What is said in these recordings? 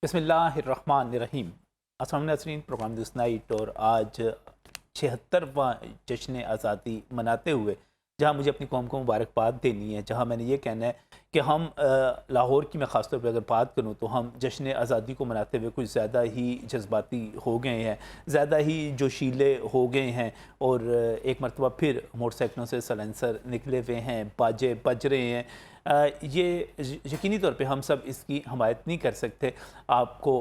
बिस्मिल्लाहिर्रहमानिर्रहीम। अस्सलाम नाज़रीन, प्रोग्राम दिस नाइट और आज 76वां जश्न आज़ादी मनाते हुए जहाँ मुझे अपनी कौम को मुबारकबाद देनी है, जहाँ मैंने ये कहना है कि हम लाहौर की मैं ख़ास तौर पर अगर बात करूँ तो हम जश्न आज़ादी को मनाते हुए कुछ ज़्यादा ही जज्बाती हो गए हैं, ज़्यादा ही जोशीले हो गए हैं और एक मरतबा फिर मोटरसाइकिलों से सलेंसर निकले हुए हैं, बाजे बज रहे हैं। ये यकीनी तौर पे हम सब इसकी हमायत नहीं कर सकते। आपको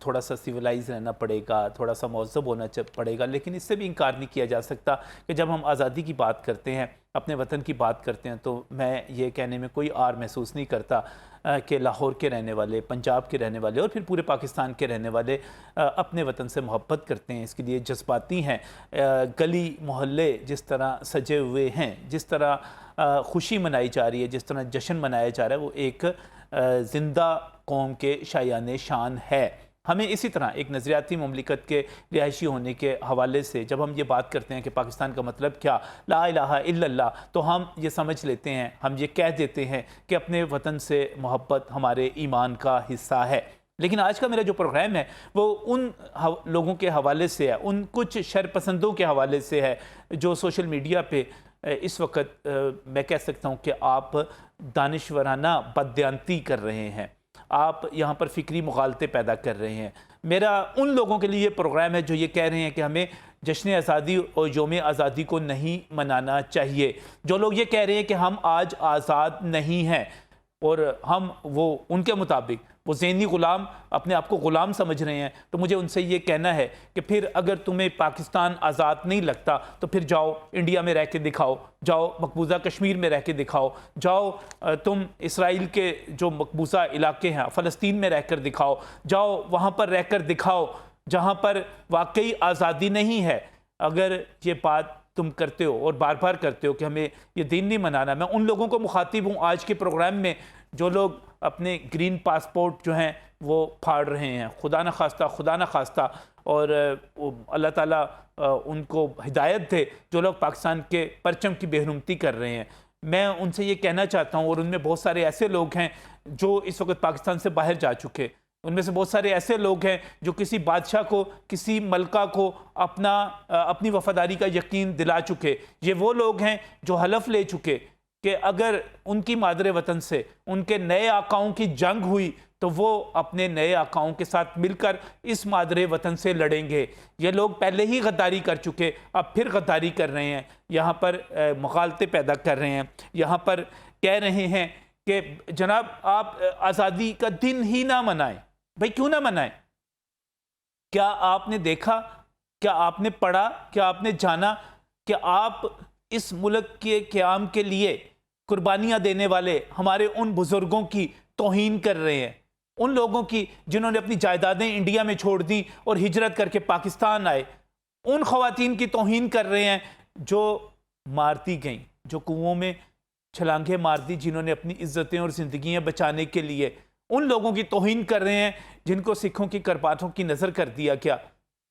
थोड़ा सा सिविलाइज रहना पड़ेगा, थोड़ा सा महज़ब होना पड़ेगा, लेकिन इससे भी इनकार नहीं किया जा सकता कि जब हम आज़ादी की बात करते हैं, अपने वतन की बात करते हैं, तो मैं ये कहने में कोई आर महसूस नहीं करता कि लाहौर के रहने वाले, पंजाब के रहने वाले और फिर पूरे पाकिस्तान के रहने वाले अपने वतन से मोहब्बत करते हैं, इसके लिए जज्बाती हैं। गली मोहल्ले जिस तरह सजे हुए हैं, जिस तरह खुशी मनाई जा रही है, जिस तरह जश्न मनाया जा रहा है, वो एक ज़िंदा कौम के शायान शान है। हमें इसी तरह एक नज़रियाती ममलिकत के रिहायशी होने के हवाले से जब हम ये बात करते हैं कि पाकिस्तान का मतलब क्या, ला इलाहा इल्लल्लाह, तो हम ये समझ लेते हैं, हम ये कह देते हैं कि अपने वतन से मोहब्बत हमारे ईमान का हिस्सा है। लेकिन आज का मेरा जो प्रोग्राम है वो उन लोगों के हवाले से है, उन कुछ शरपसंदों के हवाले से है जो सोशल मीडिया पे इस वक्त मैं कह सकता हूँ कि आप दानिशवराना बदयांती कर रहे हैं, आप यहाँ पर फ़िक्री मुगालते पैदा कर रहे हैं। मेरा उन लोगों के लिए ये प्रोग्राम है जो ये कह रहे हैं कि हमें जश्न आज़ादी और योम आज़ादी को नहीं मनाना चाहिए, जो लोग ये कह रहे हैं कि हम आज आज़ाद नहीं हैं और हम वो उनके मुताबिक वो ज़हनी ग़ुलाम अपने आप को ग़ुलाम समझ रहे हैं। तो मुझे उनसे ये कहना है कि फिर अगर तुम्हें पाकिस्तान आज़ाद नहीं लगता तो फिर जाओ इंडिया में रह के दिखाओ, जाओ मकबूजा कश्मीर में रह के दिखाओ, जाओ तुम इसराइल के जो मकबूजा इलाके हैं फ़लस्तीन में रह कर दिखाओ, जाओ वहाँ पर रह कर दिखाओ जहाँ पर वाकई आज़ादी नहीं है। अगर ये बात तुम करते हो और बार बार करते हो कि हमें ये दिन नहीं मनाना, मैं उन लोगों को मुखातिब हूँ आज के प्रोग्राम में जो लोग अपने ग्रीन पासपोर्ट जो हैं वो फाड़ रहे हैं, खुदा न खास्ता, और अल्लाह ताला उनको हिदायत दे, जो लोग पाकिस्तान के परचम की बेहरुमती कर रहे हैं। मैं उनसे ये कहना चाहता हूँ, और उनमें बहुत सारे ऐसे लोग हैं जो इस वक्त पाकिस्तान से बाहर जा चुके, उनमें से बहुत सारे ऐसे लोग हैं जो किसी बादशाह को, किसी मलका को अपनी वफादारी का यकीन दिला चुके। ये वो लोग हैं जो हलफ ले चुके कि अगर उनकी मादरे वतन से उनके नए आकाओं की जंग हुई तो वो अपने नए आकाओं के साथ मिलकर इस मादरे वतन से लड़ेंगे। ये लोग पहले ही गद्दारी कर चुके, अब फिर गद्दारी कर रहे हैं, यहाँ पर मुखालते पैदा कर रहे हैं, यहाँ पर कह रहे हैं कि जनाब आप आज़ादी का दिन ही ना मनाएं। भाई क्यों ना मनाएं? क्या आपने देखा, क्या आपने पढ़ा, क्या आपने जाना कि आप इस मुल्क के क़याम के लिए कुर्बानियाँ देने वाले हमारे उन बुज़ुर्गों की तौहीन कर रहे हैं, उन लोगों की जिन्होंने अपनी जायदादें इंडिया में छोड़ दी और हिजरत करके पाकिस्तान आए, उन ख़वातीन की तौहीन कर रहे हैं जो मारती गईं, जो कुओं में छलांगे मार दी, जिन्होंने अपनी इज़्ज़तें और ज़िंदगियाँ बचाने के लिए, उन लोगों की तौहीन कर रहे हैं जिनको सिखों की करबातों की नज़र कर दिया गया।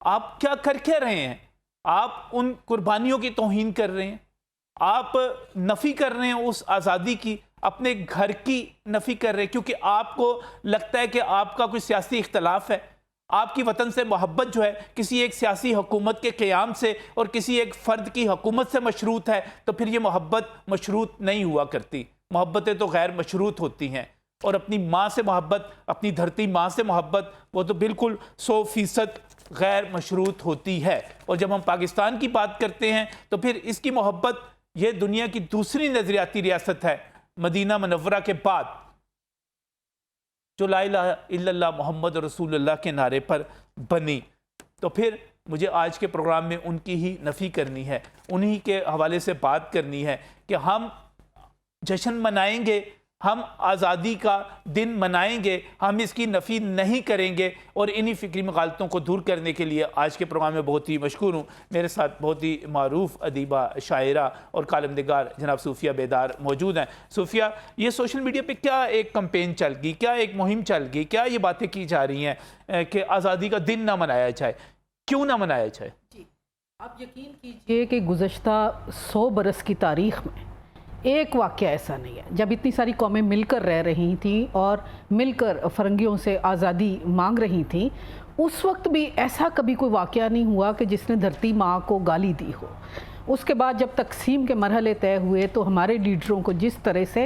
आप क्या कर क्या रहे हैं? आप उन कुर्बानियों की तौहीन कर रहे हैं, आप नफ़ी कर रहे हैं उस आज़ादी की, अपने घर की नफ़ी कर रहे हैं क्योंकि आपको लगता है कि आपका कोई सियासी इख्तलाफ है, आपकी वतन से मोहब्बत जो है किसी एक सियासी हुकूमत के क़याम से और किसी एक फ़र्द की हुकूमत से मशरूत है, तो फिर ये मोहब्बत मशरूत नहीं हुआ करती। मोहब्बतें तो गैर मशरूत होती हैं, और अपनी माँ से मोहब्बत, अपनी धरती माँ से मोहब्बत, वो तो बिल्कुल 100% गैर मशरूत होती है। और जब हम पाकिस्तान की बात करते हैं तो फिर इसकी मोहब्बत, ये दुनिया की दूसरी नज़रियाती रियासत है मदीना मनव्वरा के बाद, जो ला इलाहा इल्लल्लाह मोहम्मद रसूलुल्लाह के नारे पर बनी। तो फिर मुझे आज के प्रोग्राम में उनकी ही नफ़ी करनी है, उन्हीं के हवाले से बात करनी है कि हम जश्न मनाएंगे, हम आज़ादी का दिन मनाएंगे, हम इसकी नफ़ी नहीं करेंगे। और इन्हीं फ़िक्री मगालतों को दूर करने के लिए आज के प्रोग्राम में बहुत ही मशकूर हूँ, मेरे साथ बहुत ही मारूफ़ अदीबा, शायरा और कालमनिगार जनाब सूफिया बेदार मौजूद हैं। सूफिया, ये सोशल मीडिया पे क्या एक कंपेन चल गई, क्या एक मुहिम चल गई, क्या ये बातें की जा रही हैं कि आज़ादी का दिन ना मनाया जाए? क्यों ना मनाया जाए? जी, आप यकीन कीजिए कि गुज़श्ता 100 बरस की तारीख़ में एक वाक़या ऐसा नहीं है। जब इतनी सारी कौमें मिलकर रह रही थीं और मिलकर फ़िरंगियों से आज़ादी मांग रही थीं, उस वक्त भी ऐसा कभी कोई वाक़या नहीं हुआ कि जिसने धरती माँ को गाली दी हो। उसके बाद जब तकसीम के मरहले तय हुए तो हमारे लीडरों को जिस तरह से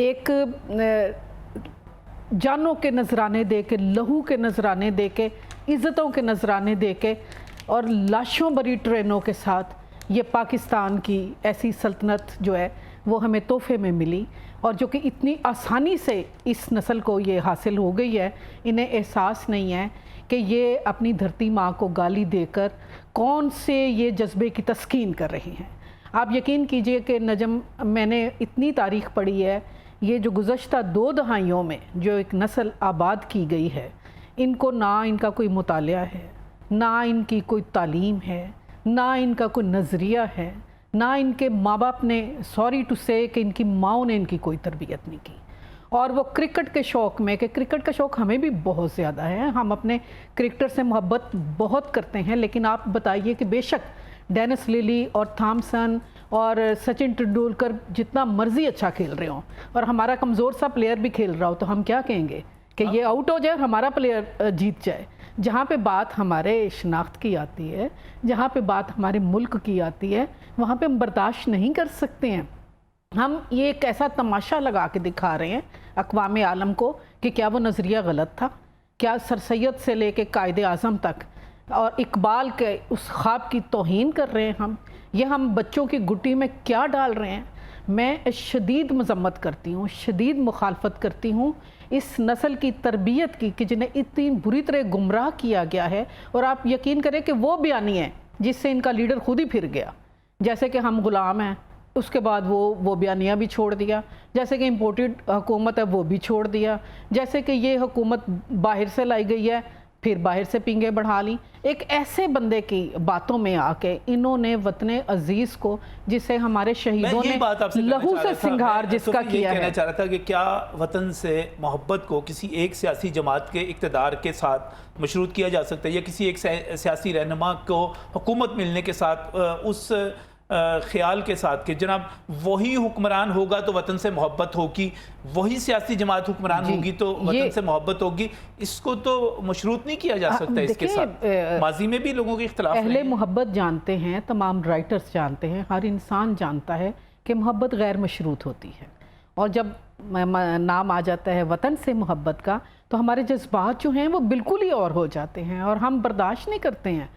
एक जानों के नजराने दे के, लहू के नजराने दे के, इज़्ज़तों के नजराने दे के और लाशों भरी ट्रेनों के साथ ये पाकिस्तान की ऐसी सल्तनत जो है वो हमें तोहफे में मिली, और जो कि इतनी आसानी से इस नस्ल को ये हासिल हो गई है, इन्हें एहसास नहीं है कि ये अपनी धरती माँ को गाली देकर कौन से ये जज्बे की तस्कीन कर रही हैं। आप यकीन कीजिए कि नजम, मैंने इतनी तारीख़ पढ़ी है, ये जो गुज़श्ता 2 दहाइयों में जो एक नस्ल आबाद की गई है, इनको ना इनका कोई मुतालिया है, ना इनकी कोई तालीम है, ना इनका कोई नज़रिया है, ना इनके माँ बाप ने, सॉरी टू से, कि इनकी माँओं ने इनकी कोई तरबियत नहीं की। और वो क्रिकेट के शौक़ में, कि क्रिकेट का शौक़ हमें भी बहुत ज़्यादा है, हम अपने क्रिकेटर से मोहब्बत बहुत करते हैं, लेकिन आप बताइए कि बेशक डेनिस लिली और थॉमसन और सचिन तेंदुलकर जितना मर्जी अच्छा खेल रहे हों और हमारा कमज़ोर सा प्लेयर भी खेल रहा हो, तो हम क्या कहेंगे कि ये आउट हो जाए और हमारा प्लेयर जीत जाए। जहाँ पे बात हमारे शनाख्त की आती है, जहाँ पे बात हमारे मुल्क की आती है, वहाँ पे हम बर्दाश्त नहीं कर सकते हैं। हम ये एक ऐसा तमाशा लगा के दिखा रहे हैं अक़वाम आलम को कि क्या वो नज़रिया गलत था, क्या सर सैयद से लेके कायदे आज़म तक और इकबाल के उस ख्वाब की तौहीन कर रहे हैं हम। ये हम बच्चों की गुट्टी में क्या डाल रहे हैं। मैं शदीद मज़म्मत करती हूँ, शदीद मुखालफत करती हूँ इस नस्ल की तरबियत की कि जिन्हें इतनी बुरी तरह गुमराह किया गया है। और आप यकीन करें कि वो बयानी है जिससे इनका लीडर खुद ही फिर गया, जैसे कि हम ग़ुलाम हैं, उसके बाद वो बयानिया भी छोड़ दिया, जैसे कि इम्पोर्टेड हुकूमत है वो भी छोड़ दिया, जैसे कि ये हुकूमत बाहर से लाई गई है फिर बाहर से पिंगे बढ़ा ली। एक ऐसे बंदे की बातों में आके इन्होंने वतने अजीज़ को, जिसे हमारे शहीदों ने लहू से सिंगार जिसका किया है, कहना चाह रहा था कि क्या वतन से मोहब्बत को किसी एक सियासी जमात के इक़्तिदार के साथ मशरूत किया जा सकता है, या किसी एक सियासी रहनुमा को हुकूमत मिलने के साथ उस ख्याल के साथ कि जनाब वही हुक्मरान होगा तो वतन से मोहब्बत होगी, वही सियासी जमात हुक्मरान होगी तो वतन से मोहब्बत होगी, इसको तो मशरूत नहीं किया जा सकता। इसके साथ माजी में भी लोगों के इख्तिलाफ अहले मोहब्बत जानते हैं, तमाम राइटर्स जानते हैं, हर इंसान जानता है कि मोहब्बत गैर मशरूत होती है। और जब नाम आ जाता है वतन से मोहब्बत का, तो हमारे जज्बात जो हैं वो बिल्कुल ही और हो जाते हैं, और हम बर्दाश्त नहीं करते हैं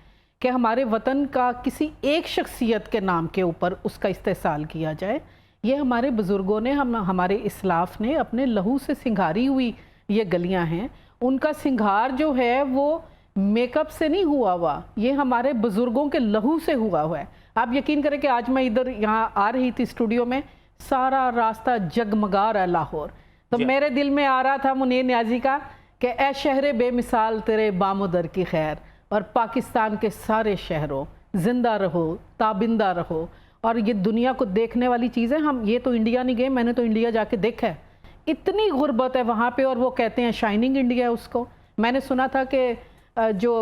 कि हमारे वतन का किसी एक शख्सियत के नाम के ऊपर उसका इस्तेसाल किया जाए। ये हमारे बुज़ुर्गों ने, हमारे इस्लाफ ने अपने लहू से सिंगारी हुई ये गलियां हैं, उनका सिंगार जो है वो मेकअप से नहीं हुआ हुआ, ये हमारे बुज़ुर्गों के लहू से हुआ हुआ है। आप यकीन करें कि आज मैं इधर यहाँ आ रही थी स्टूडियो में, सारा रास्ता जगमगा रहा लाहौर, तो मेरे दिल में आ रहा था मुनीर न्याजी का कि ए शहर बेमिसाल तेरे बामुदर की खैर, और पाकिस्तान के सारे शहरों ज़िंदा रहो, ताबिंदा रहो। और ये दुनिया को देखने वाली चीज़ें, हम ये तो इंडिया नहीं गए, मैंने तो इंडिया जाके देखा है, इतनी गुर्बत है वहाँ पे, और वो कहते हैं शाइनिंग इंडिया है उसको। मैंने सुना था कि जो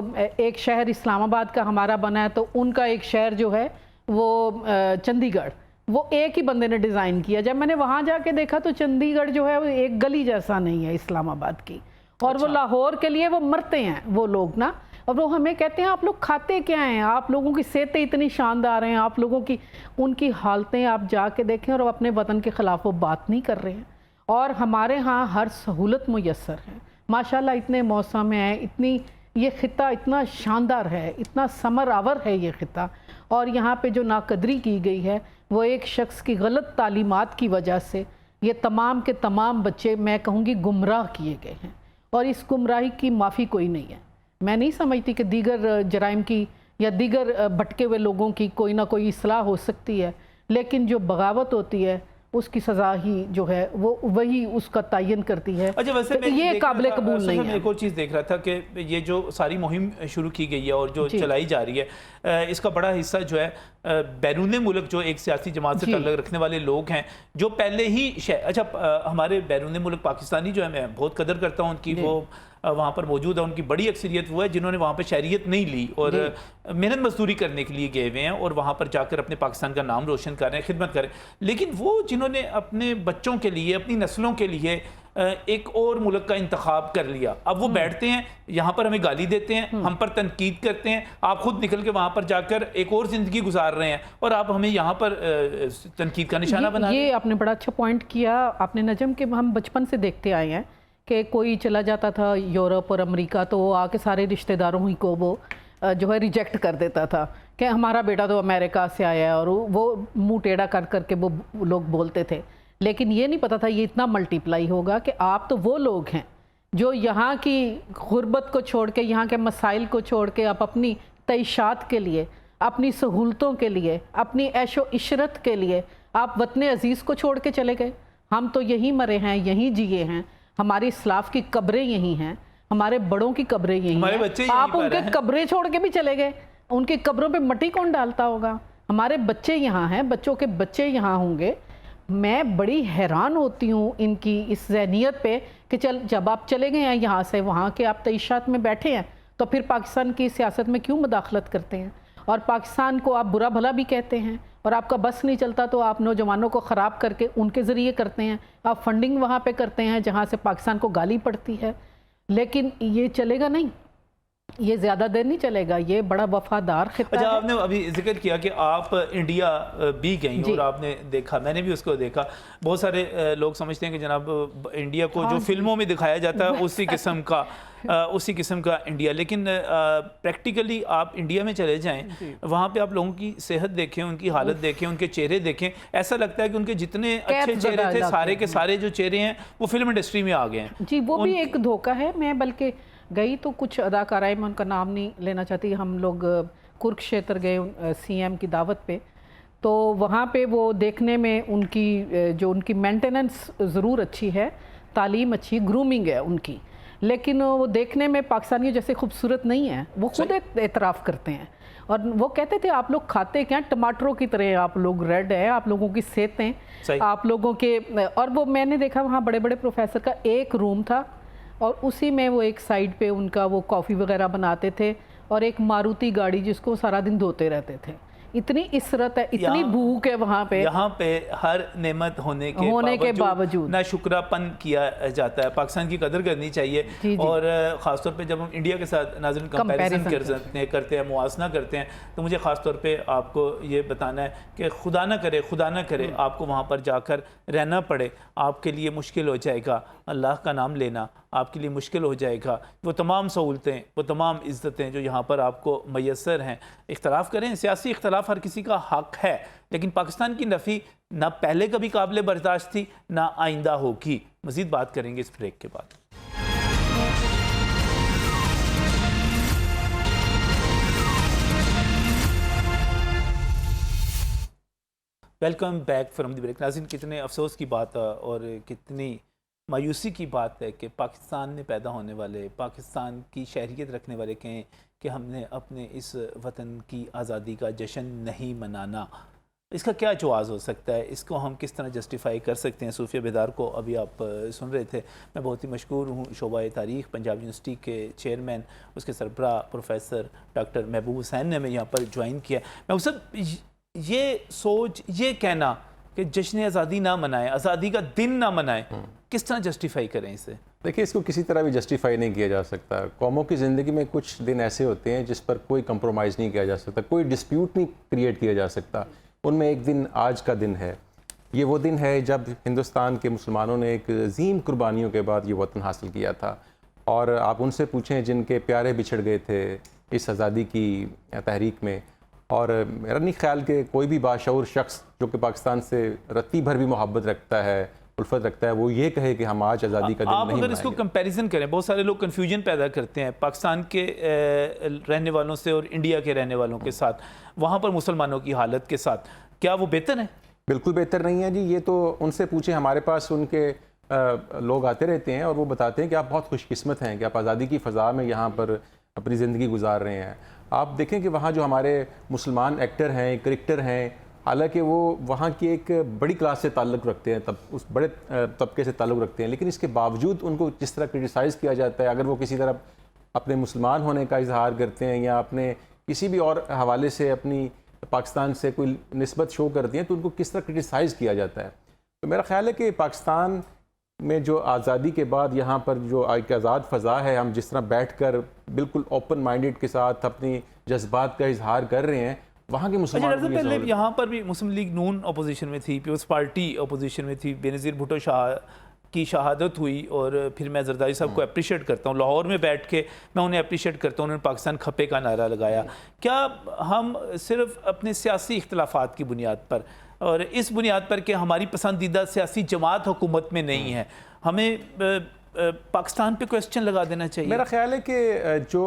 एक शहर इस्लामाबाद का हमारा बना है, तो उनका एक शहर जो है वो चंडीगढ़, वो एक ही बंदे ने डिज़ाइन किया। जब मैंने वहाँ जाके देखा तो चंडीगढ़ जो है वो एक गली जैसा नहीं है इस्लामाबाद की, और वो लाहौर के लिए वो मरते हैं वो लोग ना, और वो हमें कहते हैं आप लोग खाते क्या हैं, आप लोगों की सेहतें इतनी शानदार हैं, आप लोगों की उनकी हालतें आप जाके देखें, और अपने वतन के ख़िलाफ़ वो बात नहीं कर रहे हैं। और हमारे यहाँ हर सहूलत मुयस्सर है माशाल्लाह, इतने मौसम हैं, इतनी ये ख़िता इतना शानदार है, इतना समर आवर है ये ख़िता, और यहाँ पे जो नाकदरी की गई है वो एक शख्स की गलत तालीमात की वजह से ये तमाम के तमाम बच्चे, मैं कहूँगी, गुमराह किए गए हैं, और इस गुमराही की माफ़ी कोई नहीं है। मैं नहीं समझती कि दीगर जराइम की या दीगर भटके हुए लोगों की कोई ना कोई इस्लाह हो सकती है, लेकिन जो बगावत होती है उसकी सज़ा ही जो है वो वही उसका तयन करती है। अच्छा, वैसे तो ये काबिल कबूल नहीं है। एक और चीज़ देख रहा था कि ये जो सारी मुहिम शुरू की गई है और जो चलाई जा रही है, इसका बड़ा हिस्सा जो है बैरून मुल्क जो एक सियासी जमात से ताल्लुक़ रखने वाले लोग हैं, जो पहले ही अच्छा हमारे बैरून मुल्क पाकिस्तानी जो है, मैं बहुत कदर करता हूँ उनकी, वो वहाँ पर मौजूद है, उनकी बड़ी अक्सरियत वो है जिन्होंने वहाँ पर शहरियत नहीं ली और मेहनत मजदूरी करने के लिए गए हुए हैं और वहाँ पर जाकर अपने पाकिस्तान का नाम रोशन कर रहे हैं, खिदमत करें। लेकिन वो जिन्होंने अपने बच्चों के लिए, अपनी नस्लों के लिए एक और मुल्क का इंतखाब कर लिया, अब वो बैठते हैं यहाँ पर हमें गाली देते हैं, हम पर तनकीद करते हैं, आप खुद निकल के वहाँ पर जाकर एक और ज़िंदगी गुजार रहे हैं और आप हमें यहाँ पर तनकीद का निशाना बना रहे हैं। ये आपने बड़ा अच्छा पॉइंट किया आपने नजम, के हम बचपन से देखते आए हैं कि कोई चला जाता था यूरोप और अमेरिका तो वो आके सारे रिश्तेदारों ही को वो जो है रिजेक्ट कर देता था कि हमारा बेटा तो अमेरिका से आया है, और वो मुंह टेढ़ा कर करके वो लोग बोलते थे। लेकिन ये नहीं पता था ये इतना मल्टीप्लाई होगा कि आप तो वो लोग हैं जो यहाँ की गुर्बत को छोड़ के, यहाँ के मसाइल को छोड़ के आप अपनी तईशात के लिए, अपनी सहूलतों के लिए, अपनी ऐशो इशरत के लिए आप वतन अजीज़ को छोड़ के चले गए। हम तो यहीं मरे हैं, यहीं जिए हैं, हमारी इस्लाफ की कब्रें यहीं हैं, हमारे बड़ों की कब्रें यहीं हैं, आप उनके कब्रें छोड़ के भी चले गए। उनकी कब्रों पे मट्टी कौन डालता होगा? हमारे बच्चे यहाँ हैं, बच्चों के बच्चे यहाँ होंगे। मैं बड़ी हैरान होती हूँ इनकी इस ज़हनियत पे कि चल जब आप चले गए हैं यहाँ से, वहाँ के आप तईशात में बैठे हैं, तो फिर पाकिस्तान की सियासत में क्यों मुदाखलत करते हैं और पाकिस्तान को आप बुरा भला भी कहते हैं, और आपका बस नहीं चलता तो आप नौजवानों को ख़राब करके उनके ज़रिए करते हैं, आप फंडिंग वहाँ पे करते हैं जहाँ से पाकिस्तान को गाली पड़ती है। लेकिन ये चलेगा नहीं, ये ज़्यादा देर नहीं चलेगा, ये बड़ा वफादार खित्ता है। आपने अभी जिक्र किया कि आप इंडिया भी गई और आपने देखा, मैंने भी उसको देखा। बहुत सारे लोग समझते हैं कि जनाब इंडिया को जो फिल्मों में दिखाया जाता है उसी किस्म का इंडिया, लेकिन प्रैक्टिकली आप इंडिया में चले जाएं, वहाँ पे आप लोगों की सेहत देखें, उनकी हालत देखें, उनके चेहरे देखें, ऐसा लगता है कि उनके जितने अच्छे चेहरे थे सारे के सारे जो चेहरे हैं वो फिल्म इंडस्ट्री में आ गए हैं। जी, वो भी एक धोखा है। मैं बल्कि गई तो कुछ अदाकाराएं, मैं उनका नाम नहीं लेना चाहती, हम लोग कुरुक्षेत्र गए सीएम की दावत पे, तो वहाँ पे वो देखने में उनकी मेंटेनेंस ज़रूर अच्छी है, तालीम अच्छी, ग्रूमिंग है उनकी, लेकिन वो देखने में पाकिस्तानियों जैसे खूबसूरत नहीं है। वो खुद एतराफ़ करते हैं और वो कहते थे आप लोग खाते क्या, टमाटरों की तरह आप लोग रेड है, आप लोगों की सेहतें, आप लोगों के। और वो मैंने देखा वहाँ बड़े बड़े प्रोफेसर का एक रूम था और उसी में वो एक साइड पे उनका वो कॉफ़ी वगैरह बनाते थे और एक मारुति गाड़ी जिसको सारा दिन धोते रहते थे। इतनी इसरत है, इतनी भूख है वहाँ पे। यहाँ पे हर नेमत होने के बावजूद ना शुक्रापन किया जाता है। पाकिस्तान की कदर करनी चाहिए। जी। और ख़ासतौर पे जब हम इंडिया के साथ नाज़रीन कंपैरिजन करते हैं, मुआसना करते हैं, तो मुझे ख़ासतौर पे आपको ये बताना है कि खुदा ना करे आपको वहाँ पर जाकर रहना पड़े, आपके लिए मुश्किल हो जाएगा। अल्लाह का नाम लेना आपके लिए मुश्किल हो जाएगा। वो तमाम सहूलतें, वो तमाम इज़्ज़तें जो यहाँ पर आपको मैसर हैं, इख्तलाफ करें, सियासी इख्तलाफ हर किसी का हक़ है, लेकिन पाकिस्तान की नफ़ी ना पहले कभी काबिल बर्दाश्त थी ना आइंदा होगी। मज़ीद बात करेंगे इस ब्रेक के बाद। Welcome back from the break. नाज़रीन, कितने अफसोस की बात और कितनी मायूसी की बात है कि पाकिस्तान में पैदा होने वाले, पाकिस्तान की शहरियत रखने वाले कहें कि हमने अपने इस वतन की आज़ादी का जश्न नहीं मनाना। इसका क्या जवाज़ हो सकता है? इसको हम किस तरह जस्टिफाई कर सकते हैं? सूफिया बेदार को अभी आप सुन रहे थे। मैं बहुत ही मशकूर हूँ शोबा तारीख़ पंजाब यूनिवर्सिटी के चेयरमैन, उसके सरबराह प्रोफेसर डॉक्टर महबूब हुसैन ने हमें यहाँ पर ज्वाइन किया। मैं सब ये सोच, ये कहना कि जश्न आज़ादी ना मनाएं, आज़ादी का दिन ना मनाएं, किस तरह जस्टिफाई करें इसे? देखिए, इसको किसी तरह भी जस्टिफाई नहीं किया जा सकता। कौमों की ज़िंदगी में कुछ दिन ऐसे होते हैं जिस पर कोई कंप्रोमाइज़ नहीं किया जा सकता, कोई डिस्प्यूट नहीं क्रिएट किया जा सकता। उनमें एक दिन आज का दिन है। ये वो दिन है जब हिंदुस्तान के मुसलमानों ने एक अजीम कुर्बानियों के बाद ये वतन हासिल किया था। और आप उनसे पूछें जिनके प्यारे बिछड़ गए थे इस आज़ादी की तहरीक में, और मेरा नहीं ख्याल कि कोई भी बाशऊर शख्स जो कि पाकिस्तान से रत्ती भर भी मोहब्बत रखता है, उल्फत रखता है, वो ये कहे कि हम आज आज़ादी का दिन नहीं मनाएंगे। अगर इसको कंपैरिजन करें, बहुत सारे लोग कन्फ्यूजन पैदा करते हैं पाकिस्तान के रहने वालों से और इंडिया के रहने वालों के साथ, वहाँ पर मुसलमानों की हालत के साथ, क्या वो बेहतर है? बिल्कुल बेहतर नहीं है जी। ये तो उनसे पूछें, हमारे पास उनके लोग आते रहते हैं और वो बताते हैं कि आप बहुत खुशकिस्मत हैं कि आप आज़ादी की फ़ज़ा में यहाँ पर अपनी ज़िंदगी गुजार रहे हैं। आप देखें कि वहाँ जो हमारे मुसलमान एक्टर हैं, क्रिकेटर हैं, हालांकि वो वहाँ की एक बड़ी क्लास से ताल्लुक़ रखते हैं, तब उस बड़े तबके से ताल्लुक़ रखते हैं, लेकिन इसके बावजूद उनको जिस तरह क्रिटिसाइज़ किया जाता है, अगर वो किसी तरह अपने मुसलमान होने का इजहार करते हैं या अपने किसी भी और हवाले से अपनी पाकिस्तान से कोई निस्बत शो करती हैं, तो उनको किस तरह क्रिटिसाइज़ किया जाता है। तो मेरा ख्याल है कि पाकिस्तान में जो आज़ादी के बाद यहाँ पर जो एक आज़ाद फ़ज़ा है, हम जिस तरह बैठकर बिल्कुल ओपन माइंडेड के साथ अपनी जज्बात का इजहार कर रहे हैं, वहाँ के मुसलमानों अच्छा, पहले यहाँ पर भी मुस्लिम लीग नून अपोजिशन में थी, पीपल्स पार्टी अपोजिशन में थी, बेनज़ीर भुट्टो शाह की शहादत हुई, और फिर मैं जरदारी साहब को अप्रिशिएट करता हूँ, लाहौर में बैठ के मैं उन्हें अप्रिशिएट करता हूँ, उन्होंने पाकिस्तान खपे का नारा लगाया। क्या हम सिर्फ अपने सियासी इख्तलाफात की बुनियाद पर और इस बुनियाद पर कि हमारी पसंदीदा सियासी जमात हुकूमत में नहीं है, हमें पाकिस्तान पे क्वेश्चन लगा देना चाहिए? मेरा ख्याल है कि जो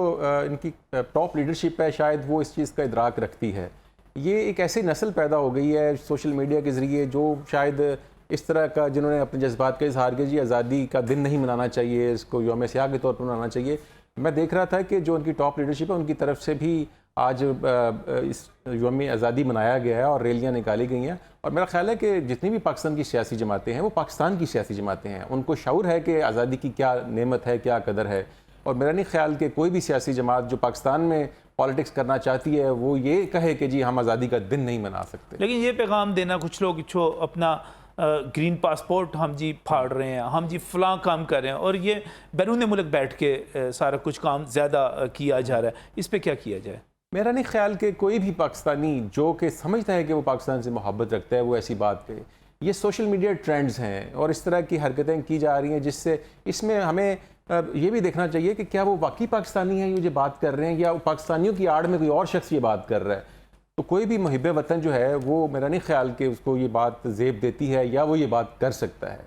इनकी टॉप लीडरशिप है, शायद वो इस चीज़ का इदराक रखती है। ये एक ऐसी नस्ल पैदा हो गई है सोशल मीडिया के ज़रिए, जो शायद इस तरह का, जिन्होंने अपने जज्बात का इजहार किया, जी आज़ादी का दिन नहीं मनाना चाहिए, इसको यौम स्याह के तौर पर मनाना चाहिए। मैं देख रहा था कि जो उनकी टॉप लीडरशिप है, उनकी तरफ से भी आज इस यौम आज़ादी मनाया गया है और रैलियाँ निकाली गई हैं। और मेरा ख्याल है कि जितनी भी पाकिस्तान की सियासी जमातें हैं, वो पाकिस्तान की सियासी जमातें हैं, उनको शऊर है कि आज़ादी की क्या नेमत है, क्या कदर है। और मेरा नहीं ख्याल कि कोई भी सियासी जमात जो पाकिस्तान में पॉलिटिक्स करना चाहती है, वो ये कहे कि जी हम आज़ादी का दिन नहीं मना सकते। लेकिन ये पैगाम देना कुछ लोग जो अपना ग्रीन पासपोर्ट हम जी फाड़ रहे हैं, हम जी फ़लाँ काम कर रहे हैं, और ये बैरून मुल्क बैठ के सारा कुछ काम ज़्यादा किया जा रहा है, इस पर क्या किया जाए? मेरा नहीं ख्याल कि कोई भी पाकिस्तानी जो कि समझता है कि वो पाकिस्तान से मोहब्बत रखता है, वो ऐसी बात पे, ये सोशल मीडिया ट्रेंड्स हैं और इस तरह की हरकतें की जा रही हैं, जिससे इसमें हमें ये भी देखना चाहिए कि क्या वो वाकई पाकिस्तानी हैं ये जो बात कर रहे हैं, या पाकिस्तानियों की आड़ में कोई और शख्स ये बात कर रहा है। तो कोई भी मुहिब वतन जो है, वो मेरा नहीं ख्याल कि उसको ये बात ज़ेब देती है या वो ये बात कर सकता है।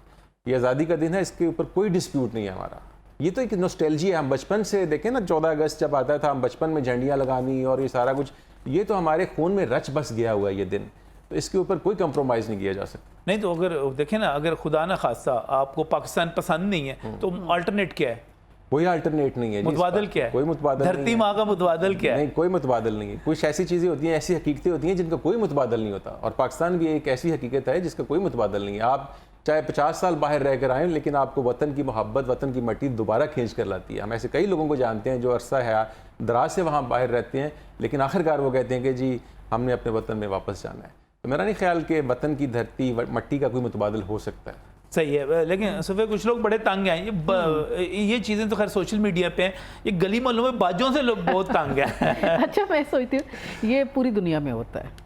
ये आज़ादी का दिन है, इसके ऊपर कोई डिस्प्यूट नहीं है हमारा। ये तो एक नॉस्टैल्जी है, हम बचपन से देखें ना, 14 अगस्त जब आता था, हम बचपन में झंडियाँ लगानी और ये सारा कुछ, ये तो हमारे खून में रच बस गया हुआ है ये दिन, तो इसके ऊपर कोई कंप्रोमाइज़ नहीं किया जा सकता। नहीं तो अगर देखें ना, अगर खुदा ना खास्ता आपको पाकिस्तान पसंद नहीं है, तो अल्टरनेट क्या है? कोई अल्टरनेट नहीं है। मुतबादल क्या है? कोई मुतबादल नहीं है। धरती माँ का मुतबादल क्या है? नहीं, कोई मुतबादल नहीं है। कुछ ऐसी चीज़ें होती हैं, ऐसी हकीकतें होती हैं जिनका कोई मुतबादल नहीं होता, और पाकिस्तान भी एक ऐसी हकीकत है जिसका कोई मुतबादल नहीं है। आप चाहे 50 साल बाहर रह कर आएँ, लेकिन आपको वतन की मोहब्बत, वतन की मट्टी दोबारा खींच कर लाती है। हम ऐसे कई लोगों को जानते हैं जो अरसा है दराज से वहाँ बाहर रहते हैं, लेकिन आखिरकार वो कहते हैं कि जी हमने अपने वतन में वापस जाना है। तो मेरा नहीं ख्याल कि वतन की धरती मट्टी का कोई मुतबादल हो सकता है। सही है, लेकिन सुबह कुछ लोग बड़े तंग हैं, ये चीज़ें तो खैर सोशल मीडिया पे हैं, ये गली मोहल्लों में बाजों से लोग बहुत तंग हैं। अच्छा, मैं सोचती हूँ ये पूरी दुनिया में होता है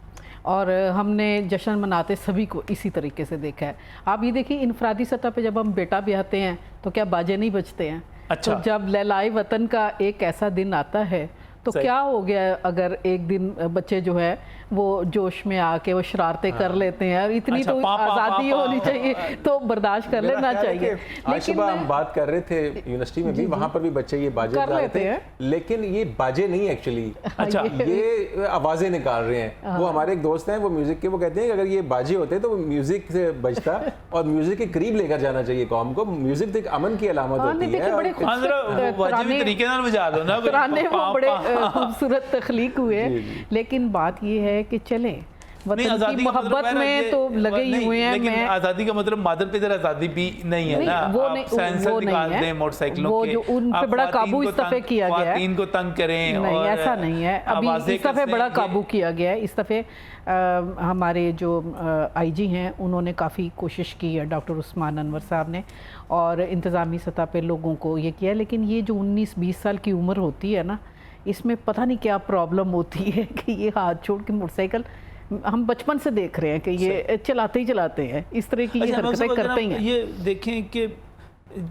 और हमने जश्न मनाते सभी को इसी तरीके से देखा है। आप ये देखिए, इनफरादी सतह पे जब हम बेटा ब्याहते हैं तो क्या बाजे नहीं बजते हैं? अच्छा। तो जब लैलाए वतन का एक ऐसा दिन आता है तो क्या हो गया अगर एक दिन बच्चे जो है वो जोश में आके वो शरारतें कर लेते हैं, और इतनी अच्छा, तो आज़ादी होनी चाहिए, तो बर्दाश्त कर लेना चाहिए। आज सुबह हम बात कर रहे थे यूनिवर्सिटी में भी, वहाँ पर भी बच्चे ये बाजे बजा रहे थे, लेकिन ये बाजे नहीं एक्चुअली, अच्छा, ये आवाज़ें निकाल रहे हैं। वो हमारे एक दोस्त हैं, वो म्यूजिक के, वो कहते हैं कि अगर ये बाजे होते तो वो म्यूजिक से बजता, और म्यूजिक के करीब लेकर जाना चाहिए कौम को। म्यूजिक तो एक अमन की अलामत होती है। वो बड़े खूबसूरत तख्लीक हुए, लेकिन बात ये है कि चले वतन की मोहब्बत में तो लगे ही हुए हैं। लेकिन आज़ादी का मतलब मादर पितर आज़ादी भी नहीं है ना। वो नहीं है, मोटरसाइकिलों वो जो उन पे बड़ा काबू इस दफे किया गया है, इनको तंग करें, नहीं ऐसा नहीं है। अभी इस दफे बड़ा काबू किया गया है। इस दफे हमारे जो IG हैं उन्होंने काफ़ी कोशिश की है, डॉक्टर उस्मान अनवर साहब ने, और इंतज़ामी सतह पे लोगों को ये किया। लेकिन ये जो 19-20 साल की उम्र होती है ना, इसमें पता नहीं क्या प्रॉब्लम होती है कि ये हाथ छोड़ के मोटरसाइकिल, हम बचपन से देख रहे हैं कि ये चलाते ही चलाते हैं, इस तरह की ये हरकतें करते ही हैं। ये देखें कि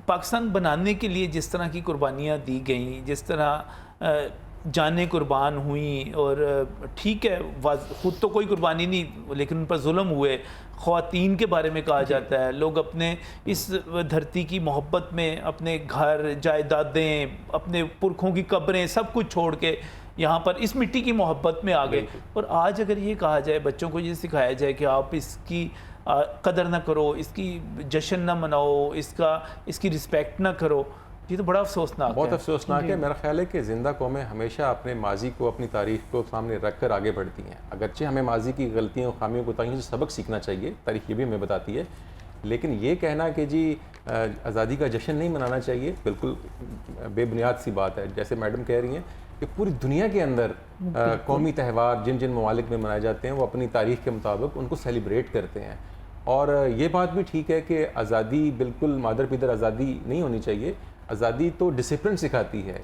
पाकिस्तान बनाने के लिए जिस तरह की कुर्बानियाँ दी गई, जिस तरह जानें कुर्बान हुई, और ठीक है खुद तो कोई कुर्बानी नहीं, लेकिन उन पर जुल्म हुए, ख़वातीन के बारे में कहा जाता है, लोग अपने इस धरती की मोहब्बत में अपने घर, जायदादें, अपने पुरखों की कब्रें, सब कुछ छोड़ के यहाँ पर इस मिट्टी की मोहब्बत में आ गए। और आज अगर ये कहा जाए, बच्चों को ये सिखाया जाए कि आप इसकी कदर ना करो, इसकी जश्न ना मनाओ, इसकी रिस्पेक्ट ना करो, ये तो बड़ा अफसोसनाक बहुत है। अफसोसनाक है। मेरा ख्याल है कि ज़िंदा कौमें हमेशा अपने माजी को, अपनी तारीख को सामने रख कर आगे बढ़ती हैं। अगरचे हमें माजी की गलतियों खामियों कोताहियों से सबक सीखना चाहिए, तारीख ये भी हमें बताती है, लेकिन ये कहना कि जी आज़ादी का जश्न नहीं मनाना चाहिए, बिल्कुल बेबुनियाद सी बात है। जैसे मैडम कह रही हैं कि पूरी दुनिया के अंदर कौमी त्यौहार जिन जिन ममालिक में मनाए जाते हैं वो अपनी तारीख के मुताबिक उनको सेलिब्रेट करते हैं। और ये बात भी ठीक है कि आज़ादी बिल्कुल मादर पिदर आज़ादी नहीं होनी चाहिए। आज़ादी तो डिसिप्लिन सिखाती है,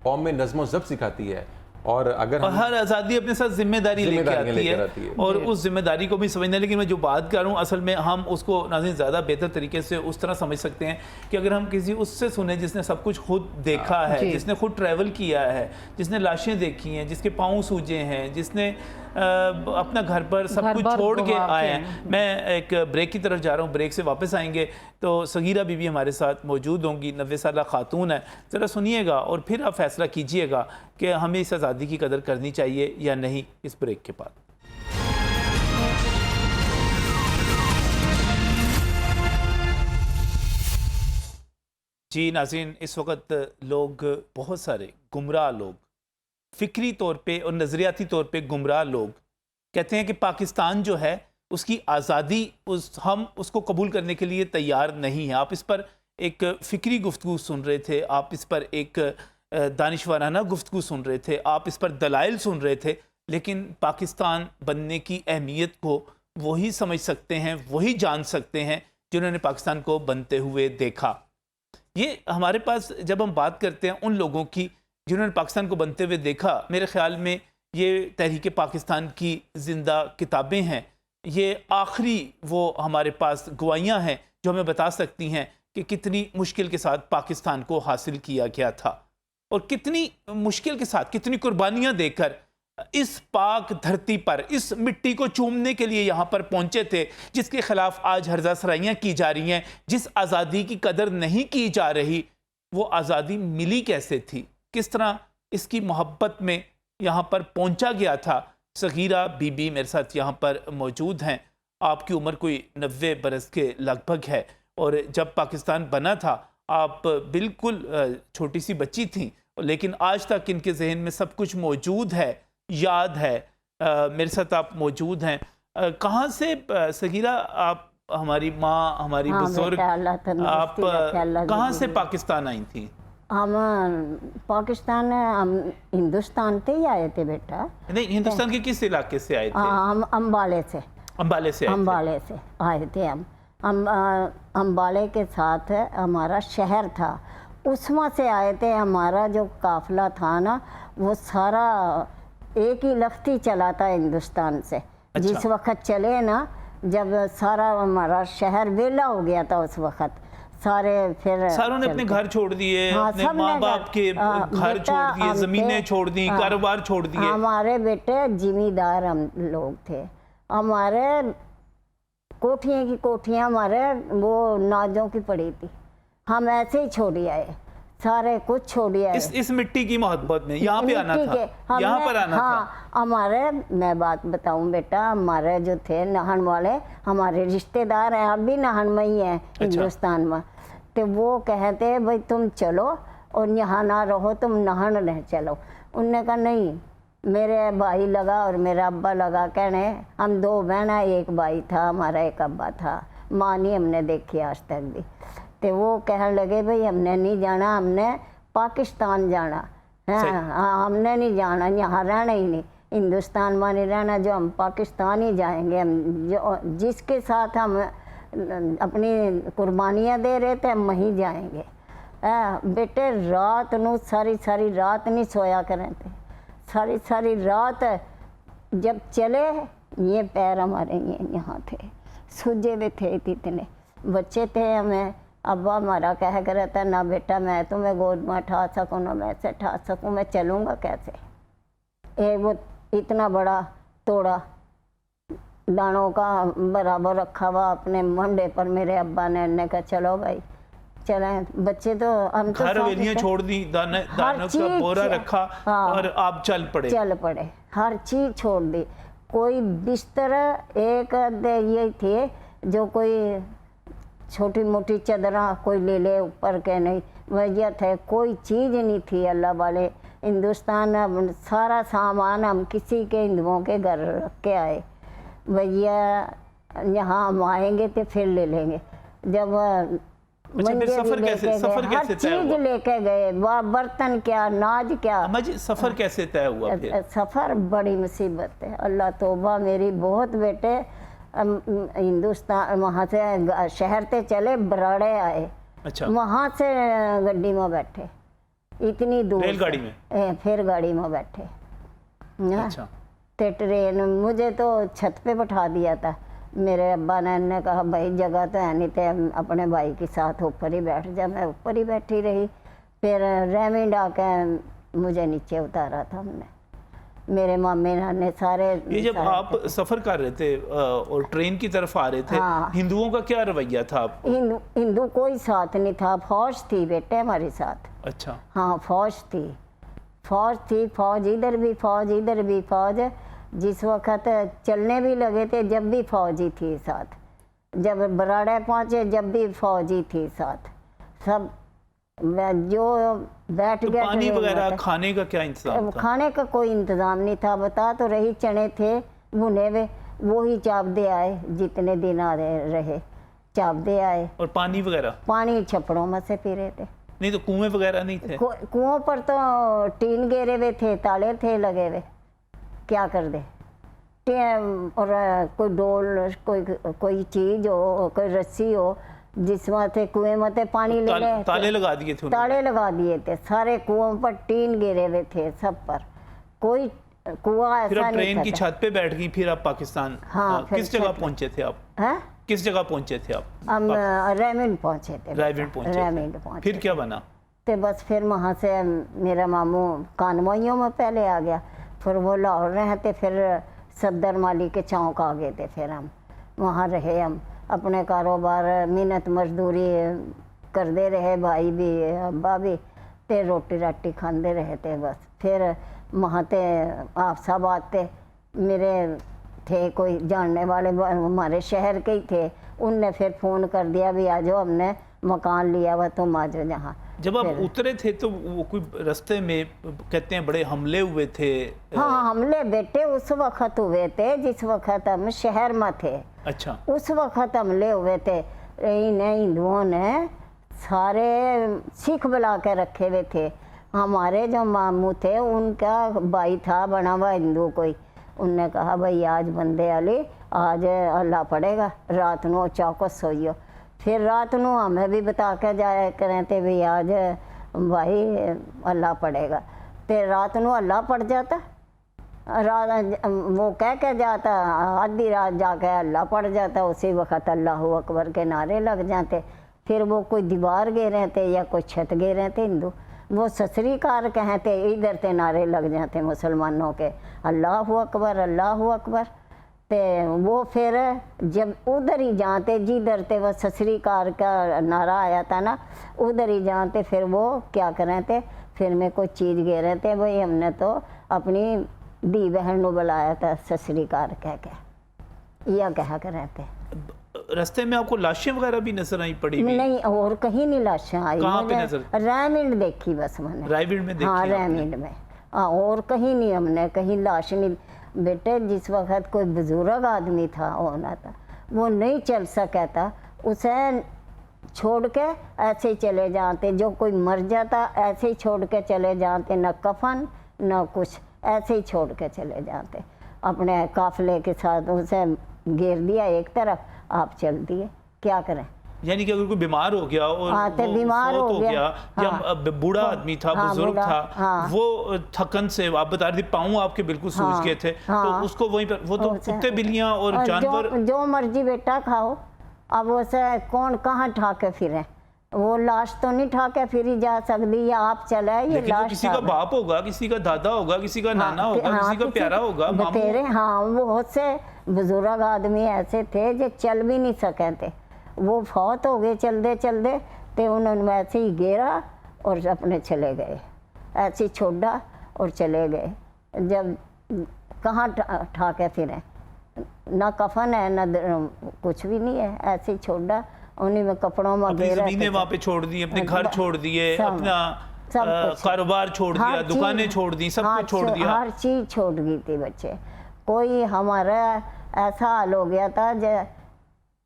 कौम में नज़्म व ज़ब्त सिखाती है। और अगर हर आज़ादी अपने साथ जिम्मेदारी लेकर आती है और उस जिम्मेदारी को भी समझना। लेकिन मैं जो बात कर रहा हूँ असल में हम उसको नाज़रीन ज़्यादा बेहतर तरीके से उस तरह समझ सकते हैं कि अगर हम किसी उससे सुने जिसने सब कुछ खुद देखा है, जिसने खुद ट्रैवल किया है, जिसने लाशें देखी हैं, जिसके पाँव सूजे हैं, जिसने अपना घर पर सब कुछ छोड़ के आए हैं। मैं एक ब्रेक की तरफ जा रहा हूँ, ब्रेक से वापस आएंगे तो सगीरा बीबी हमारे साथ मौजूद होंगी, 90 साल खातून है। ज़रा सुनिएगा और फिर आप फैसला कीजिएगा कि हमें इस आज़ादी की कदर करनी चाहिए या नहीं, इस ब्रेक के बाद। जी नाज़रीन, इस वक्त लोग, बहुत सारे गुमराह लोग, फ़िक्री तौर पे और नज़रियाती तौर पे गुमराह लोग कहते हैं कि पाकिस्तान जो है उसकी आज़ादी हम उसको कबूल करने के लिए तैयार नहीं है। आप इस पर एक फ़िक्री गुफ्तगू सुन रहे थे, आप इस पर एक दानिशवाराना गुफ्तगू सुन रहे थे, आप इस पर दलाइल सुन रहे थे, लेकिन पाकिस्तान बनने की अहमियत को वही समझ सकते हैं, वही जान सकते हैं जिन्होंने पाकिस्तान को बनते हुए देखा। ये हमारे पास जब हम बात करते हैं उन लोगों की जिन्होंने पाकिस्तान को बनते हुए देखा, मेरे ख़्याल में ये तहरीक पाकिस्तान की ज़िंदा किताबें हैं। ये आखिरी वो हमारे पास गवाहियाँ हैं जो हमें बता सकती हैं कि कितनी मुश्किल के साथ पाकिस्तान को हासिल किया गया था और कितनी मुश्किल के साथ कितनी कुर्बानियाँ देकर इस पाक धरती पर, इस मिट्टी को चूमने के लिए यहाँ पर पहुँचे थे, जिसके ख़िलाफ़ आज हर्जा सराइयाँ की जा रही हैं। जिस आज़ादी की कदर नहीं की जा रही, वो आज़ादी मिली कैसे थी, किस तरह इसकी मोहब्बत में यहाँ पर पहुँचा गया था। सगीरा बीबी मेरे साथ यहाँ पर मौजूद हैं। आपकी उम्र कोई 90 बरस के लगभग है और जब पाकिस्तान बना था आप बिल्कुल छोटी सी बच्ची थीं, लेकिन आज तक इनके जहन में सब कुछ मौजूद है, याद है। मेरे साथ आप मौजूद हैं। कहाँ से सगीरा, आप हमारी माँ, हमारी बुजुर्ग, आप कहाँ से पाकिस्तान आई थी? हम पाकिस्तान, हम हिंदुस्तान से ही आए थे बेटा। नहीं, हिंदुस्तान के किस इलाके से आए थे? हम अम्बाले से। अम्बाले से आए थे हम अम्बाले के साथ हमारा शहर था, उसमें से आए थे। हमारा जो काफिला था ना, वो सारा एक ही लफ्ती चला था हिंदुस्तान से। अच्छा। जिस वक्त चले ना, जब सारा हमारा शहर वेला हो गया था उस वक्त, सारों ने अपने घर छोड़ दिए, अपने माँ बाप के घर छोड़ दिए, जमीनें छोड़ दी, कारोबार छोड़ दिए। हमारे बेटे जिम्मेदार हम लोग थे। हमारे कोठियाँ की कोठियाँ हमारे वो नाजों की पड़ी थी। हम ऐसे ही छोड़ आए, सारे कुछ छोड़ आए। इस मिट्टी की मोहब्बत में यहाँ पे आना था, यहाँ पर आना था। हमारे, मैं बात बताऊं बेटा, हमारे जो थे नहन वाले, हमारे रिश्तेदार हैं, अब भी नहन में ही हैं हिंदुस्तान में। तो वो कहते भाई तुम चलो और यहाँ ना रहो, तुम नहन रह चलो। उनने कहा नहीं, मेरे भाई लगा और मेरा अब्बा लगा कहने, हम 2 बहना, एक भाई था हमारा, एक अब्बा था। माँ नहीं हमने देखी आज तक भी। तो वो कहने लगे भाई हमने नहीं जाना, हमने पाकिस्तान जाना है। हाँ, हमने नहीं जाना, यहाँ रहना ही नहीं, हिंदुस्तान में नहीं रहना, जो हम पाकिस्तान ही जाएंगे। हम जो जिसके साथ हम अपनी कुर्बानियाँ दे रहे थे, हम वहीं जाएंगे। बेटे रात नू सारी रात नहीं सोया करें थे, सारी रात। जब चले ये पैर हमारे यहाँ थे, सूजे हुए थे, इतने बच्चे थे हमें। अब्बा हमारा कह कर रहता, ना बेटा मैं तुम्हें गोद में उठा सकूँ, ना मैं ऐसे उठा सकूँ, मैं चलूँगा कैसे। वो इतना बड़ा तोड़ा दानों का बराबर रखा हुआ अपने मंडे पर मेरे अब्बा ने कहा चलो भाई चलें। बच्चे तो हम तो हवेलियां छोड़ दी, दानों का बोरा रखा और आप चल पड़े। हर चीज़ छोड़ दी। कोई बिस्तर एक ये थे जो कोई छोटी मोटी चादरा कोई ले ले ऊपर के, नहीं भैया थे, कोई चीज़ नहीं थी। अल्लाह वाले हिंदुस्तान में सारा सामान हम किसी के हिंदुओं के घर रख के आए। भैया यहाँ हम आएंगे तो फिर ले लेंगे। जब फिर सफर कैसे हर तय चीज हुआ? लेके गए, बर्तन क्या, नाज क्या। अम्मा जी सफर कैसे तय हुआ फिर? सफ़र बड़ी मुसीबत है। अल्लाह तौबा मेरी बहुत बेटे। हिंदुस्तान वहाँ से शहर से चले, बराड़े आए, अच्छा, वहाँ से गड्डी में बैठे, इतनी दूर रेलगाड़ी से। में? फिर गाड़ी में बैठे। हाँ, अच्छा, ते ट्रेन मुझे तो छत पे बैठा दिया था। मेरे अब्बा ने कहा भाई जगह तो है नहीं, तो अपने भाई के साथ ऊपर ही बैठ जा। मैं ऊपर ही बैठी रही। फिर रेमिंड आके मुझे नीचे उतारा था हमने, मेरे मामे ने सारे। ये जब सारे आप सफर कर रहे थे और ट्रेन की तरफ आ रहे थे, हाँ। हिंदुओं का क्या रवैया था आपको? हिंदू कोई साथ नहीं था। फौज थी बेटे हमारे साथ। अच्छा, हाँ फौज थी, फौज थी। फौज इधर भी फौज, इधर भी फौज। जिस वक्त चलने भी लगे थे जब भी फौज ही थी साथ। जब बराड़े पहुँचे जब भी फौज ही थी साथ। सब जो बैठ तो गया पानी ट्रेन में वगैरह था। खाने का क्या इंतजाम था? खाने का कोई इंतज़ाम नहीं था। बता तो रही, चने थे भुने हुए, वो ही चापदे आए। जितने दिन आ रहे चापदे आए। और पानी वगैरह? पानी छपड़ों में से पी रहे थे। नहीं तो कुएं वगैरह नहीं थे? कुओं पर तो टीन घेरे हुए थे, ताले थे लगे हुए, क्या कर दे। और कोई डोल, कोई चीज हो, कोई रस्सी हो जिसमें से कुएं में से पानी ले ले। ताले लगा दिए थे उन्होंने? ताले लगा दिए थे सारे कुओं पर, टीन गिरे हुए थे सब पर। कोई कुआं फिर ऐसा आप नहीं ट्रेन की था। छत पे बैठ गई, फिर आप पाकिस्तान हाँ, फिर किस जगह छत- पहुंचे थे आप? हैं? किस जगह पहुंचे थे आप? हम रेमिंड पहुंचे थे। रायविंड पहुंचे थे। रेमिंड पहुंचे। फिर क्या बना? तो बस फिर वहाँ से मेरा मामू कानवाइयों में पहले आ गया। फिर वो लाहौर रहे थे। फिर सफदर माली के चौक आ गए थे। फिर हम वहाँ रहे। हम अपने कारोबार मेहनत मजदूरी करते रहे, भाई भी अब्बा भी, ते रोटी राटी खाते रहे थे बस। फिर वहाँ ते आफसाबाद थे मेरे थे कोई जानने वाले, हमारे शहर के ही थे। उनने फिर फ़ोन कर दिया भी आ जाओ, हमने मकान लिया हुआ, तुम आ जाओ यहाँ। जब आप उतरे थे तो वो कोई रास्ते में कहते हैं बड़े हमले हुए थे? हाँ हमले बेटे उस वक्त हुए थे जिस वक्त हम शहर में थे। अच्छा, उस वक्त हमले हुए थे। इन्हें हिंदुओं ने सारे सिख बुला के रखे हुए थे। हमारे जो मामू थे उनका भाई था बना हुआ हिंदू कोई। उनने कहा भाई आज बंदे वाली, आज अल्लाह पड़ेगा, रात को चौकस सोइयो। फिर रात को हमें भी बता के जाया करें थे भाई आज भाई अल्लाह पड़ेगा। फिर रात को अल्लाह पड़ जाता, रात वो कह के जाता, आधी रात जाके अल्लाह पड़ जाता। उसी वक्त अल्लाह अकबर के नारे लग जाते। फिर वो कोई दीवार गिरे थे या कोई छत गिरे थे हिंदू, वो ससरीकार कहते, इधर ते नारे लग जाते मुसलमानों के, अल्लाह अकबर अल्लाह अकबर। ते वो फिर जब उधर ही जाते जिधर ते वो ससरीकार का नारा आया था ना, उधर ही जाते। फिर वो क्या करें थे, फिर में कोई चीज़ गिरे थे भाई, हमने तो अपनी दी बहन को बुलाया था ससरीकार कह के, यह कहा करें थे। रास्ते में आपको लाशें वगैरह भी नजर आई पड़ी हुई? नहीं और कहीं नहीं लाशें आई। कहाँ पे नजर? रेमिंड देखी बस मैंने। रायविंड में देखी हाँ आपने? रेमिंड में। हाँ और कहीं नहीं, हमने कहीं लाश नहीं। बेटे जिस वक्त कोई बुजुर्ग आदमी था होना था, वो नहीं चल सका था, उसे छोड़ के ऐसे ही चले जाते। जो कोई मर जाता ऐसे ही छोड़ के चले जाते, न कफन न कुछ, ऐसे ही छोड़ के चले जाते। अपने काफिले के साथ उसे घेर दिया एक तरफ, आप चल दिए, क्या करें। यानी कि अगर कोई बीमार हो गया और हाँ, तो वो बीमार फौत हो गया, या हाँ। बूढ़ा आदमी था, हाँ, बुजुर्ग बूढ़ा, था, हाँ। वो थकन से, आप बता रही थी पाँव आपके बिल्कुल सूज हाँ, गए थे, हाँ। तो उसको वहीं पर वो तो कुत्ते बिल्लियां और जानवर जो मर्जी बेटा खाओ। अब उसे कौन कहाँ ठाके फिरे, वो लाश तो नहीं ठाके फिरी जा सकती, या आप चले ये लेकिन तो लाश किसी का बाप होगा, किसी का दादा होगा, किसी का नाना होगा, किसी का प्यारा होगा, मामू। तेरे हाँ वो बहुत से बुजुर्ग आदमी ऐसे थे जो चल भी नहीं सके थे, वो फौत हो गए चलते चलते, तो उन्होंने ऐसे ही घेरा और अपने चले गए, ऐसे ही छोड़ा और चले गए। जब कहाँ ठाके फिरे, ना कफन है ना कुछ भी नहीं है, ऐसे ही छोड़ा उन्हीं में कपड़ों में अपनी गए जमीनें रहते वहाँ पे छोड़ दी, अपने घर छोड़ दिए, सब- अपना सब कुछ। कारोबार छोड़ दिया, हर दुकानें चीज़- छोड़ दी, सब हाँ, कुछ छोड़ दिया। हर चीज़ छोड़ गई थी बच्चे। कोई हमारा ऐसा हाल हो गया था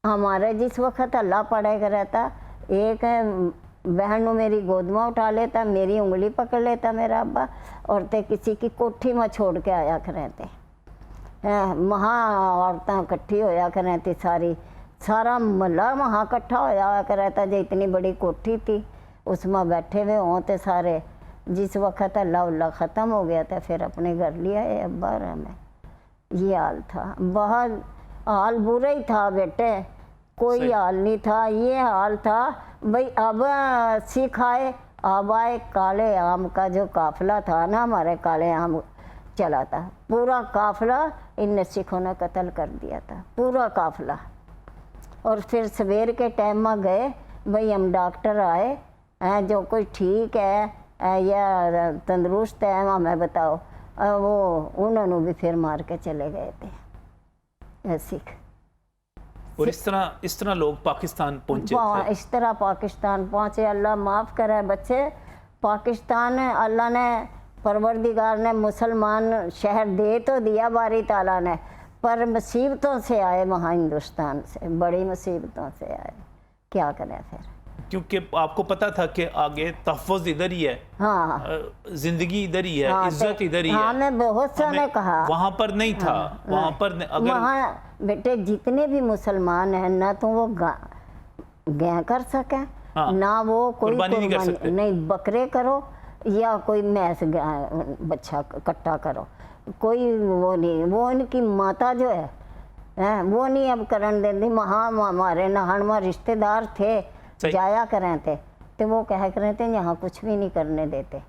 हमारे जिस वक्त अल्लाह पड़ेगा रहता, एक बहन मेरी गोद में उठा लेता, मेरी उंगली पकड़ लेता मेरा अब्बा, और ते किसी की कोठी में छोड़ के आया करें थे। वहाँ औरतें इकट्ठी होया करें थी, सारा महला वहाँ इकट्ठा होया करा था। जो इतनी बड़ी कोठी थी उसमें बैठे हुए हों तो सारे। जिस वक्त अल्लाह उल्लाह ख़त्म हो गया था फिर अपने घर लिया है अब्बा में। ये हाल था, बहुत हाल बुरा ही था बेटे, कोई सही। हाल नहीं था। ये हाल था भाई अब सिख आए, अब आए काले आम का जो काफिला था ना, हमारे काले आम चला था, पूरा काफिला इन सिखों ने कत्ल कर दिया था, पूरा काफिला। और फिर सवेर के टाइम में गए भाई हम डॉक्टर आए हैं, जो कोई ठीक है या तंदुरुस्त है हमें बताओ, वो उन्होंने भी फिर मार के चले गए थे सिख। और इस तरह लोग पाकिस्तान पहुंचे थे। इस तरह पाकिस्तान पहुँचे। अल्लाह माफ़ करे बच्चे, पाकिस्तान अल्लाह ने परवरदिगार ने मुसलमान शहर दे तो दिया बारी ताला ने, पर मुसीबतों से आए वहाँ हिंदुस्तान से, बड़ी मुसीबतों से आए। क्या करें फिर, क्योंकि आपको पता था कि आगे तहफ़्फ़ुज़ इधर ही है, हाँ जिंदगी इधर ही है, हाँ, इज्जत इधर ही हाँ, है। मैं बहुत सा ने कहा वहाँ पर नहीं था, वहाँ पर अगर वहाँ बेटे जितने भी मुसलमान हैं ना तो वो गया कर सके, हाँ, ना वो कोई कुर्बानी नहीं कर सकते। नहीं, बकरे करो या कोई मैस बच्चा कट्टा करो, कोई वो नहीं। वो इनकी माता जो है वो नहीं अब करन देती। वहाँ हमारे नहान में रिश्तेदार थे, सही। जाया करें थे तो वो कह करें थे यहाँ कुछ भी नहीं करने देते,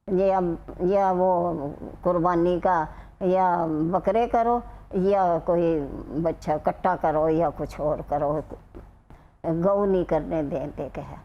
ये अब या वो कुर्बानी का या बकरे करो या कोई बच्चा कट्टा करो या कुछ और करो, गौ नहीं करने देते कहे।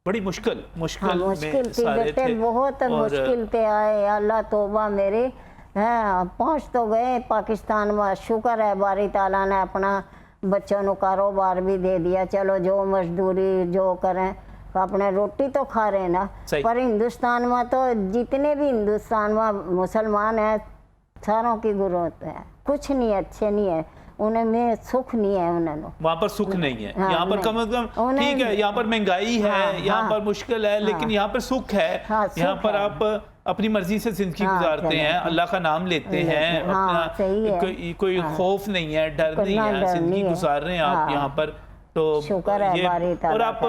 बड़ी मुश्किल हाँ, में मुश्किल थी सारे बेटे, थे। बहुत और मुश्किल थे आए। अल्लाह तौबा मेरे हैं, पहुँच तो गए पाकिस्तान में, शुक्र है बारी ताला ने अपना बच्चों को कारोबार भी दे दिया। चलो जो मजदूरी जो करें अपने रोटी तो खा रहे ना। सही। पर हिंदुस्तान में तो जितने भी हिंदुस्तान में मुसलमान हैं सारों की गुरूत है, कुछ नहीं अच्छे नहीं है उन्हें में, सुख नहीं है उन्हें। वहाँ पर सुख नहीं है, हाँ, यहाँ पर नहीं। कम से कम उन्हें- ठीक है, यहाँ पर महंगाई है, हाँ, यहाँ हाँ, पर मुश्किल है, लेकिन यहाँ पर सुख है। हाँ, सुख यहाँ पर है। आप अपनी मर्जी से जिंदगी हाँ, गुजारते चले, हैं, हाँ। अल्लाह का नाम लेते हैं, हाँ, अपना सही है। कोई खौफ नहीं है, डर कोई नहीं ना है, डर जिंदगी नहीं है। गुजार रहे हैं आप हाँ। यहाँ पर। तो शुक्र है बारी और ताला आप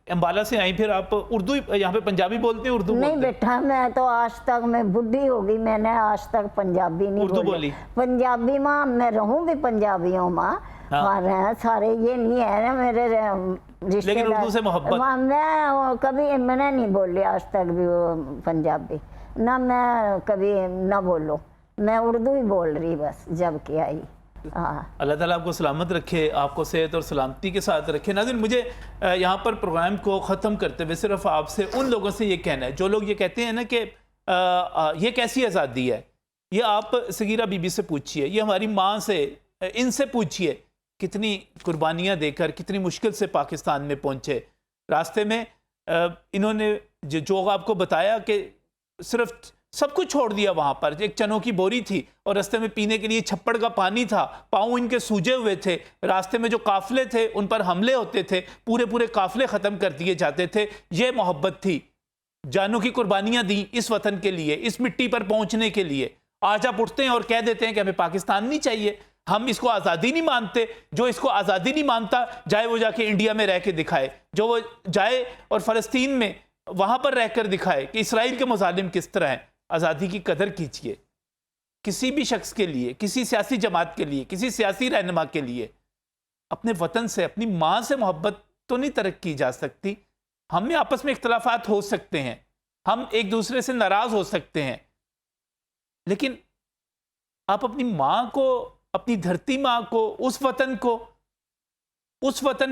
अम्बाला से आई, फिर आप उर्दू यहाँ पे पंजाबी बोलते हैं, उर्दू नहीं बोलते हैं? बेटा, मैं तो आज तक मैं बुढ़ी हो गई, मैंने आज तक पंजाबी नहीं उर्दू बोली? पंजाबी माँ मैं रहूं भी पंजाबियों माँ, हाँ। और हैं सारे, ये नहीं है ना मेरे रिश्तेदार। लेकिन उर्दू से मोहब्बत? मैं कभी मैंने नहीं बोली आज तक भी वो पंजाबी ना, मैं कभी ना बोलूं, मैं उर्दू ही बोल रही बस जब की आई। हाँ, अल्लाह ताला आपको सलामत रखे, आपको सेहत और सलामती के साथ रखे। नाज़रीन, मुझे यहाँ पर प्रोग्राम को ख़त्म करते हुए सिर्फ आपसे उन लोगों से ये कहना है जो लोग ये कहते हैं ना कि ये कैसी आज़ादी है, ये आप सगीरा बीबी से पूछिए, ये हमारी माँ से, इनसे पूछिए कितनी कुर्बानियाँ देकर कितनी मुश्किल से पाकिस्तान में पहुँचे। रास्ते में इन्होंने जो आपको बताया कि सिर्फ सब कुछ छोड़ दिया, वहाँ पर एक चनों की बोरी थी और रास्ते में पीने के लिए छप्पड़ का पानी था, पाँव इनके सूजे हुए थे, रास्ते में जो काफिले थे उन पर हमले होते थे, पूरे काफिले ख़त्म कर दिए जाते थे। ये मोहब्बत थी, जानों की कुर्बानियाँ दी इस वतन के लिए, इस मिट्टी पर पहुँचने के लिए। आज आप उठते हैं और कह देते हैं कि हमें पाकिस्तान नहीं चाहिए, हम इसको आज़ादी नहीं मानते। जो इसको आज़ादी नहीं मानता जाए वो जाके इंडिया में रह के दिखाए, जो वो जाए और फ़लस्तीन में वहाँ पर रहकर दिखाए कि इसराइल के मुजालिम किस तरह हैं। आज़ादी की कदर कीजिए। किसी भी शख्स के लिए, किसी सियासी जमात के लिए, किसी सियासी रहनुमा के लिए अपने वतन से, अपनी माँ से मोहब्बत तो नहीं तरक की जा सकती। हम में आपस में इख्तलाफात हो सकते हैं, हम एक दूसरे से नाराज़ हो सकते हैं, लेकिन आप अपनी माँ को, अपनी धरती माँ को, उस वतन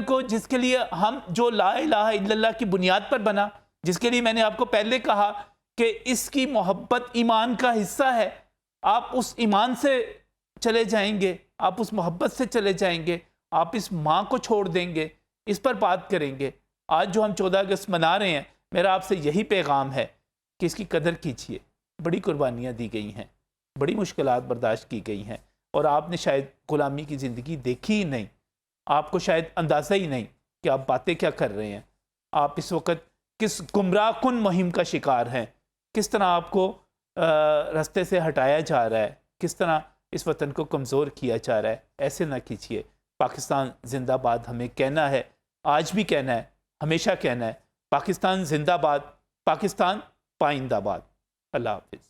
को जिसके लिए हम, जो ला इलाहा इल्लल्लाह की बुनियाद पर बना, जिसके लिए मैंने आपको पहले कहा कि इसकी मोहब्बत ईमान का हिस्सा है। आप उस ईमान से चले जाएंगे, आप उस मोहब्बत से चले जाएंगे, आप इस माँ को छोड़ देंगे, इस पर बात करेंगे। आज जो हम 14 अगस्त मना रहे हैं, मेरा आपसे यही पैगाम है कि इसकी कदर कीजिए। बड़ी कुर्बानियाँ दी गई हैं, बड़ी मुश्किलात बर्दाश्त की गई हैं, और आपने शायद गुलामी की ज़िंदगी देखी ही नहीं, आपको शायद अंदाज़ा ही नहीं कि आप बातें क्या कर रहे हैं। आप इस वक्त किस गुमराह कुन मुहिम का शिकार हैं, किस तरह आपको रास्ते से हटाया जा रहा है, किस तरह इस वतन को कमज़ोर किया जा रहा है। ऐसे ना कीजिए। पाकिस्तान जिंदाबाद हमें कहना है, आज भी कहना है, हमेशा कहना है। पाकिस्तान जिंदाबाद, पाकिस्तान पाइंदाबाद। अल्लाह हाफिज़।